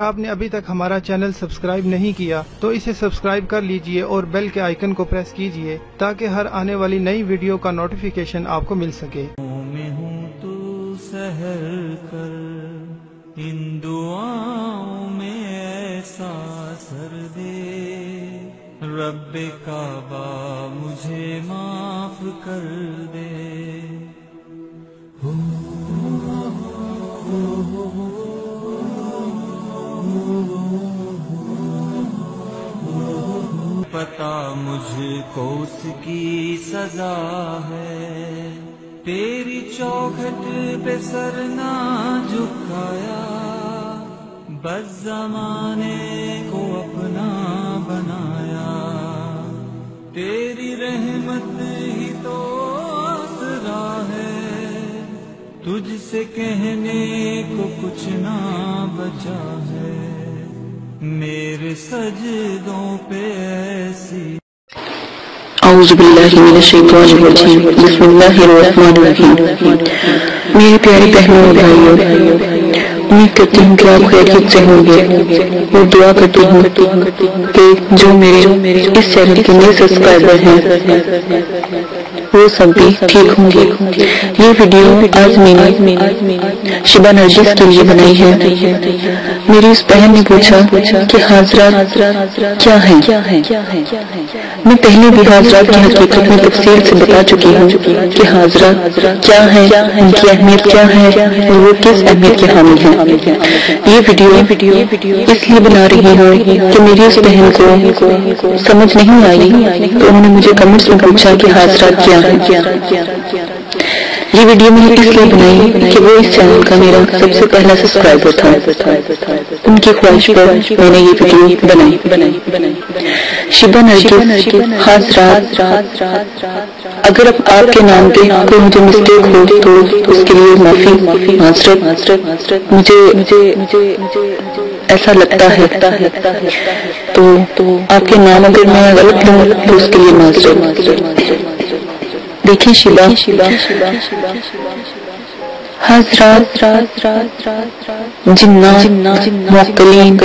آپ نے ابھی تک ہمارا چینل سبسکرائب نہیں کیا تو اسے سبسکرائب کر لیجئے اور بیل کے آئیکن کو پریس کیجئے تاکہ ہر آنے والی نئی ویڈیو کا نوٹیفیکیشن آپ کو مل سکے۔ میں ہوں تو سحر کر ان دعاؤں میں ایسا اثر دے، رب کعبہ مجھے معاف کر دے۔ پتا مجھ کو اس کی سزا ہے، تیری چوکھٹ پہ سر نہ جھکایا، بس زمانے کو اپنا بنایا، تیری رحمت ہی تو آسرا ہے، تجھ سے کہنے کو کچھ نہ بچا ہے، میرے سجدوں پہ ایسی۔ اعوذ باللہ من الشیطان الرجیم، بسم اللہ الرحمن الرحیم۔ میرے پیارے بہنوں اور بھائیوں، امید کرتی ہوں کہ آپ خیریت سے ہوں گے اور دعا کرتی ہوں کہ جو میرے اس چینل کے نئے سبسکرائبر ہیں وہ سب بھی ٹھیک ہوں گے۔ یہ ویڈیو آج میں نے شبہ نرجس کے لیے بنائی ہے۔ میری اس بہن نے پوچھا کہ حاضرات کیا ہیں۔ میں پہلے بھی حاضرات کی حقیقت میں تفصیل سے بتا چکی ہوں کہ حاضرات کیا ہیں، ان کی اہمیت کیا ہے اور وہ کس اہمیت کے حامل ہیں۔ یہ ویڈیو اس لیے بنا رہی ہوں کہ میری اس بہن کو سمجھ نہیں آئی تو انہوں نے مجھے کمنٹس میں پوچھا کہ حاضرات کیا ہیں۔ یہ ویڈیو میں نے اس لیے بنائی کہ وہ اس چینل کا میرا سب سے پہلا سبسکرائبر تھا، ان کی خواہش پر میں نے یہ ویڈیو بنائی۔ شبہ نرجس، حاضرات، اگر اب آپ کے نام پہ کوئی مجھے مسٹیک ہو تو اس کے لیے معافی، معذرت، مجھے ایسا لگتا ہے تو آپ کے نام اگر میں غلط لوں تو اس کے لیے معذرت۔ دیکھیں شبہ، حضرات، جنات، معقلین،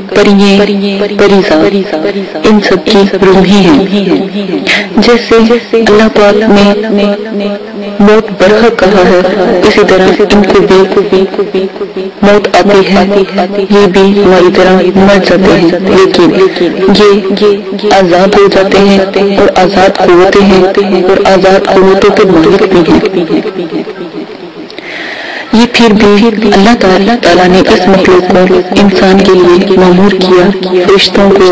پرییں، پریزاد، ان سب کی روحیں ہیں۔ جیسے اللہ پاک نے موت برحق کہا ہے، اسی طرح ان کو بھی موت آتی ہے، یہ بھی ہماری طرح مر جاتے ہیں، لیکن یہ آزاد ہو جاتے ہیں اور آزاد قوتیں ہیں اور آزاد قوتوں کے مالک بھی ہیں۔ یہ پھر بھی اللہ تعالیٰ نے اس مخلوق کو انسان کے لیے معمور کیا، فرشتوں کو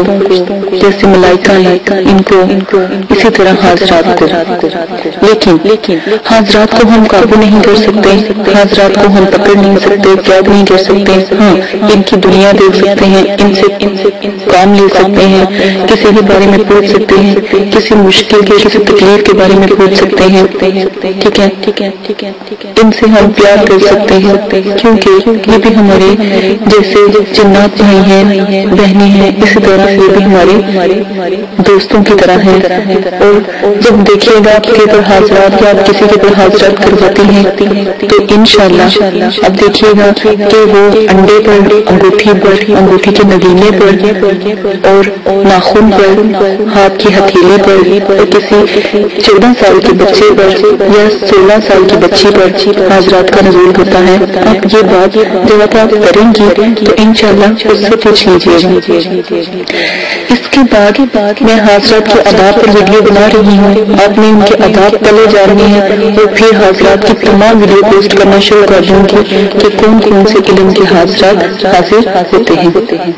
جیسے ملائکہ ہیں ان کو، اسی طرح حاضرات کو۔ لیکن حاضرات کو ہم قابو نہیں کر سکتے، حاضرات کو ہم پکڑ نہیں سکتے، قید نہیں کر سکتے۔ ہاں، ان کی دنیا دیکھ سکتے ہیں، ان سے کام لے سکتے ہیں، کسی کے بارے میں پوچھ سکتے ہیں، کسی مشکل کے کسی تکلیف کے بارے میں پوچھ سکتے ہیں، ٹھیک ہے، ان سے ہم پیار کر سکتے ہیں کیونکہ یہ بھی ہمارے جیسے جنات بھائی ہیں، بہنیں ہیں، اسی طرح یہ بھی ہمارے دوستوں کی طرح ہیں۔ اور جب دیکھیے گا کہ پر حاضرات یا آپ کسی کے پر حاضرات کرواتی ہیں تو انشاءاللہ اب دیکھیے گا کہ وہ انڈے پر، انگوٹھی پر، انگوٹھی کے نگینے پر اور ناخن پر، ہاتھ کی ہتھیلی پر اور کسی 14 سال کے بچے پر یا 16 سال کی بچی پر حاضرات کا نزول ہوتا ہے۔ اب یہ بات جب آپ کریں گی تو انشاءاللہ اس سے پوچھ لیجیے گا۔ اس کے بعد میں حاضرات کے آداب پر ویڈیو بنا رہی ہوں، آپ نے ان کے آداب پلے جاننے ہیں اور پھر حاضرات کی تمام ویڈیو پوسٹ کرنا شروع کر دوں گی کہ کون سے علم کے حاضرات حاضر ہوتے ہیں۔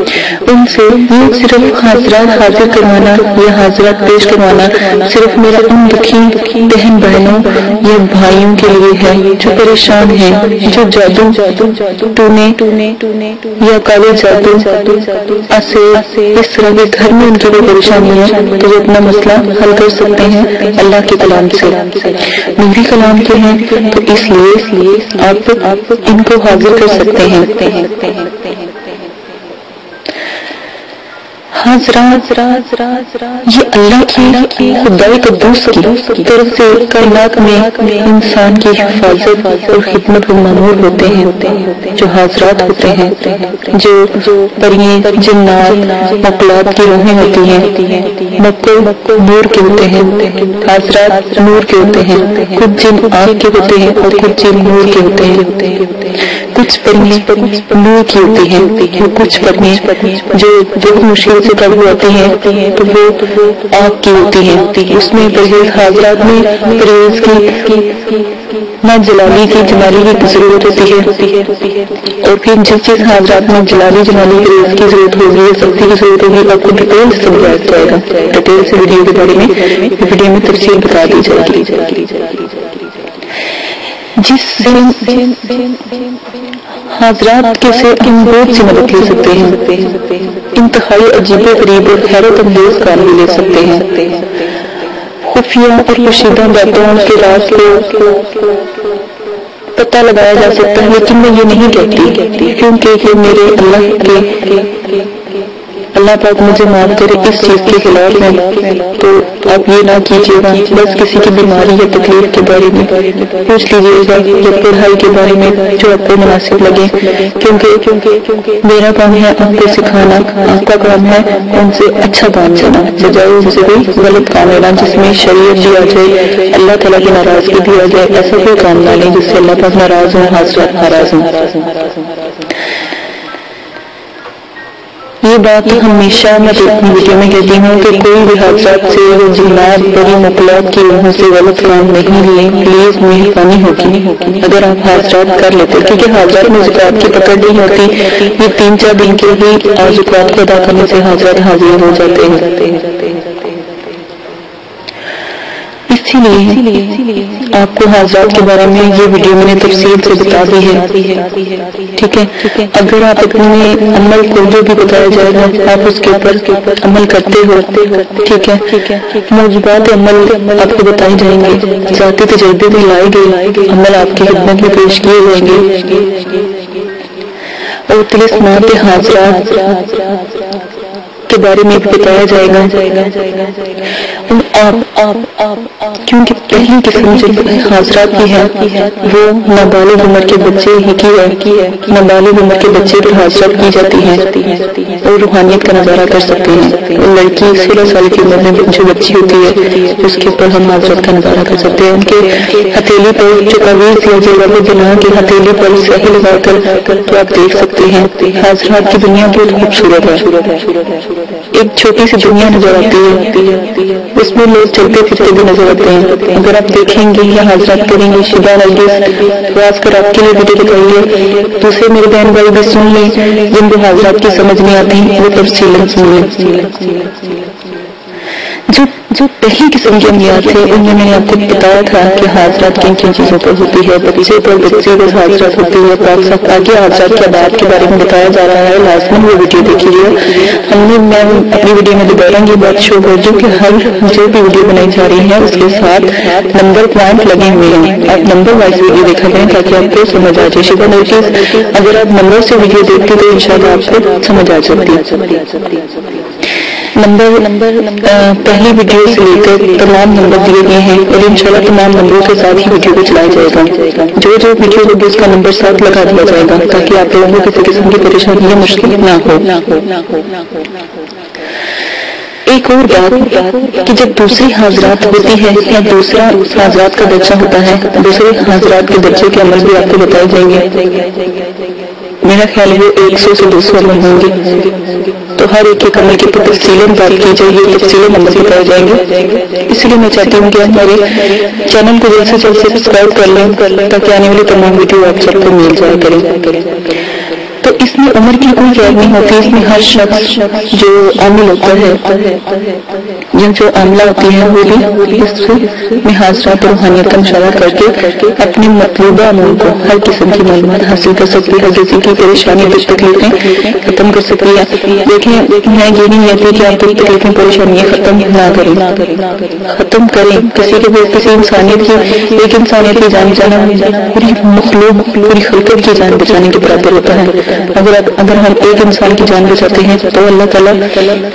ان سے یہ صرف حاضرات حاضر کروانا یا حاضرات پیش کروانا صرف میرا ان دکھی بہن بہنوں یا بھائیوں کے لیے ہے جو پریشان ہیں، جو جادو ٹونے یا کالے جادو اس طرح کے گھر میں ان کی کوئی پریشانی ہے تو وہ اپنا مسئلہ حل کر سکتے ہیں اللہ کے کلام سے، نوری کلام کے ہیں، تو اس لیے آپ ان کو حاضر کر سکتے ہیں۔ حضرات یہ اللہ کی خدائی قدوس کی طرف سے کائنات میں انسان کی حفاظت اور خدمت کو مامور ہوتے ہیں. جو حضرات ہوتے ہیں، جو پرییں، جنات، مخلوقات کی روحیں ہوتی ہیں، مکر نور کے ہوتے ہیں. حضرات نور کے ہوتے ہیں، کچھ جن آگ کے ہوتے ہیں اور کچھ جن نور کے ہوتے ہیں. کچھ پرییں نور کی ہوتی ہیں اور کچھ پرییں جو بہت مشکل سے قابو آتی ہیں تو وہ آگ کی ہوتی ہیں. اس میں پرہیز حضرات میں پرہیز کی نہ جلالی کی جمالی کی ضرورت ہوتی ہے، اور پھر جس چیز حضرات میں جلالی جمالی پرہیز کی ضرورت ہوگی، سختی کی ضرورت ہوگی، آپ کو ڈیٹیل سے سمجھایا جائے گا. ڈیٹیل سے ویڈیو کے بارے میں ویڈیو میں تفصیل بتا دی جائے گی. جس سے حضرات کے سے ہم بہت سی مدد لے سکتے ہیں، انتہائی عجیب غریب اور حیرت انگیز کام بھی لے سکتے ہیں. خفیہ اور پوشیدہ باتوں کے راز کو پتہ لگایا جا سکتا ہے، لیکن میں یہ نہیں کہتی کیونکہ یہ میرے اللہ پاک مجھے معاف کرے اس چیز کے خلاف ہے. تو آپ یہ نہ کیجیے گا. بس کسی کی بیماری یا تکلیف کے بارے میں پوچھ لیجیے گا یا پڑھائی کے بارے میں جو آپ کو مناسب لگے، کیونکہ میرا کام ہے آپ کو سکھانا، آپ کا کام ہے ان سے اچھا کام لینا بجائے ان سے کوئی غلط کام لینا جس میں شریعت بھی آ جائے، اللہ تعالیٰ کی ناراضگی بھی آ جائے. ایسا کوئی کام نہ لیں جس سے اللہ پاک ناراض ہوں، حضرات ناراض ہوں. یہ بات ہمیشہ میں اپنی ویڈیو میں کہتی ہوں کہ کوئی بھی حادثات سے وہ جنات بڑی مخلوقات کی روحوں سے غلط کام نہیں لیں. پلیز مہربانی ہوگی اگر آپ حاضرات کر لیتے، کیونکہ حاضرات میں زکوٰۃ کی پکڑ نہیں ہوتی. یہ 3-4 دن کے ہی زکوٰۃ کو ادا کرنے سے حاضرات حاضر ہو جاتے ہیں. اسی لیے آپ کو حاضرات کے بارے میں یہ ویڈیو میں نے تفصیل سے بتا دی ہے. ٹھیک ہے، اگر آپ اپنے عمل کو جو بھی بتایا جائے گا آپ اس کے اوپر عمل کرتے ہو، ٹھیک ہے، موجبات عمل آپ کو بتائی جائیں گے، ذاتی تجربے بھی لائے گئے، عمل آپ کی خدمت میں پیش کیے جائیں گے، اور طلسمات حاضرات کے بارے میں بتایا جائے گا. کیونکہ پہلی قسم جو حاضرات کی ہے وہ نابالغ عمر کے بچے ہی کی ہے. نابالغ عمر کے بچے پر حاضرات کی جاتی ہیں اور روحانیت کا نظارہ کر سکتے ہیں. لڑکی 16 سال کی عمر میں جو بچی ہوتی ہے اس کے اوپر ہم حاضرات کا نظارہ کر سکتے ہیں. ان کے ہتھیلی پر جو تعویذ دیا جائے گا وہ بنا کے ہتھیلی پر سہی لگا کر تو آپ دیکھ سکتے ہیں. حاضرات کی دنیا بہت خوبصورت ہے، ایک چھوٹی سی دنیا نظر آتی ہے، اس میں لوگ چلتے پھرتے بھی نظر آتے ہیں. اگر آپ دیکھیں گے یا حاضرات کریں گے شبہ نرگس خاص کر آپ کے لیے ویڈیو دکھائیے، دوسرے میرے بہن بھائی بھی سن لیں جن کو حاضرات کی سمجھ نہیں آتی وہ تفصیل سن لیں. جو پہلی قسم کے املیات تھے ان میں نے آپ کو بتایا تھا کہ حاضرات کن کن چیزوں پر ہوتی ہے. بچے پر حاضرات ہوتی ہے. آگے حاضرات کے آداب کے بارے میں بتایا جا رہا ہے، لازماً وہ ویڈیو دیکھیے. میں اپنی ویڈیو میں دوبارہ یہ بات شو کر دوں کہ ہر جو بھی ویڈیو بنائی جا رہی ہے اس کے ساتھ نمبر پوائنٹ لگے ہوئے ہیں. آپ نمبر وائز ویڈیو دیکھا کریں تاکہ آپ کو سمجھ آ جائے. شبہ نوٹس اگر آپ نمبر سے ویڈیو دیکھتے تو انشاءاللہ آپ کو سمجھ آ جاتی ہے. نمبر پہلی ویڈیو سے لے کر تمام نمبر دیے گئے ہیں اور انشاءاللہ تمام نمبروں کے ساتھ ہی ویڈیو کو چلایا جائے گا. جو ویڈیو ہوگی اس کا نمبر ساتھ لگا دیا جائے گا تاکہ آپ لوگوں کو کسی قسم کی پریشانی یا مشکل نہ ہو. ایک اور بات کہ جب دوسری حاضرات ہوتی ہے یا دوسرا حاضرات کا درجہ ہوتا ہے، دوسرے حاضرات کے درجے کے عمل بھی آپ کو بتائے جائیں گے. میرا خیال وہ 100 سے 200 عمل ہوں گے، تو ہر ایک عمل کی تفصیل بات کی جائے گی، تفصیل نمبر بتائے جائیں گے. اس لیے میں چاہتی ہوں کہ ہمارے چینل کو جلد سے جلد سبسکرائب کر لیں تاکہ آنے والی تمام ویڈیو آپ سب کو مل جائے کریں. تو اس میں عمر کی کوئی قید نہیں ہوتی. اس میں ہر شخص جو عامل ہوتا ہے یا جو عاملہ ہوتی ہے وہ بھی اس میں حاضرات اور روحانیت کا مشاہدہ کر کے اپنے مطلوبہ عمل کو ہر قسم کی معلومات حاصل کر سکتی ہے، کسی کی پریشانی دکھ تکلیفیں ختم کر سکتی ہے. دیکھیں میں یہ نہیں کہتی کہ آپ دکھ تکلیفیں پریشانیاں ختم نہ کریں، ختم کریں. کسی کے بھی کسی انسانیت کی ایک انسانیت کی جان بچانا پوری مخلوق پوری خلقت کی جان بچانے کے برابر ہوتا ہے. اگر ہم ایک انسان کی جان بچاتے ہیں تو اللہ تعالیٰ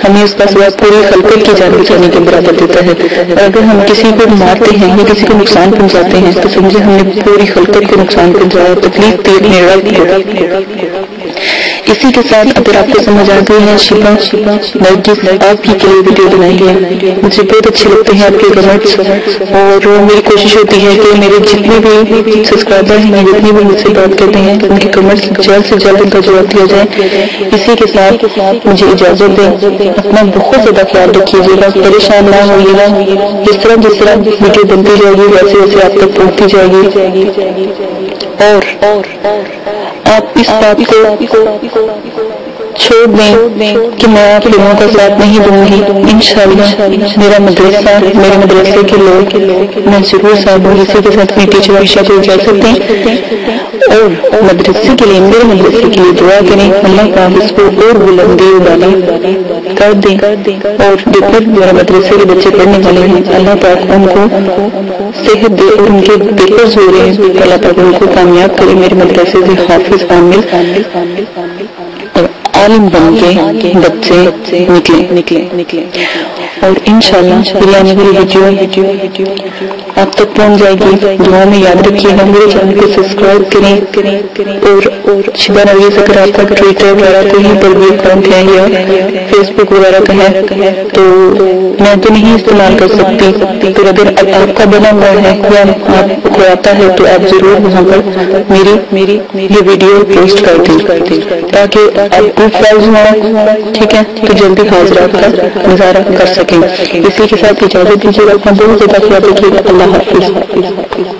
ہمیں اس کا ثواب پوری خلقت کی جان بچانے کے برابر دیتا ہے. اور اگر ہم کسی کو مارتے ہیں یا کسی کو نقصان پہنچاتے ہیں تو سمجھے ہم نے پوری خلقت کو نقصان پہنچایا، تکلیف دی اپنے رب کو. اسی کے ساتھ اگر آپ کو سمجھ آ گئی ہے شیبا نرگس آپ ہی کے لیے ویڈیو بنائی ہے. مجھے بہت اچھے لگتے ہیں آپ کے کمنٹس، اور میری کوشش ہوتی ہے کہ میرے جتنے بھی سبسکرائبر ہیں، جتنے بھی مجھ سے بات کرتے ہیں، ان کے کمنٹس جلد سے جلد ان کا جواب دیا جائے. اسی کے ساتھ مجھے اجازت دیں. اپنا بہت زیادہ خیال رکھیے گا، پریشان نہ ہوئیے گا. جس طرح ویڈیو بنتی جائے گی ویسے ویسے آپ تک پہنچتی جائے گی. اور آپ اس بات کو چھوڑ دیں کہ میں آپ لوگوں کا ساتھ نہیں دوں گی. انشاءاللہ میرا مدرسہ، میرے مدرسے کے لوگ میں ضرور ساتھ ہوں. اسی کے ساتھ میری ٹیچر عائشہ کو اجازت دیں اور مدرسے کے لیے، میرے مدرسے کے لیے دعا کریں. اللہ پاک اس کو اور بلندی والا کر دیں. اور جتنے میرے مدرسے کے بچے پڑھنے والے ہیں اللہ پاک ان کو صحت دے، اور ان کے پیپرز ہو رہے ہیں اللہ پاک ان کو کامیاب کرے. میرے مدرسے سے حافظ عامل اور عالم بن کے بچے نکلے. اور انشاءاللہ میری آنے والی ویڈیو آپ تک پہنچ جائے گی. دعا میں یاد رکھیے گا. میرے چینل کو سبسکرائب کریں. اور شیبا نرگس اگر آپ کا ٹویٹر وغیرہ کہیں پر بھی اکاؤنٹ ہے یا فیس بک وغیرہ کا ہے تو میں تو نہیں استعمال کر سکتی، پھر اگر آپ کا بنا ہوا ہے یا آپ کو آتا ہے تو آپ ضرور وہاں پر میری یہ ویڈیو پوسٹ کر دیں تاکہ آپ کو فائز ہوا. ٹھیک ہے، تو جلدی حاضرات کا نظارہ کر سکیں. اسی کے ساتھ اجازت دیجیے گا. اپنا بہت زیادہ خیال رکھیے گا. اللہ حافظ.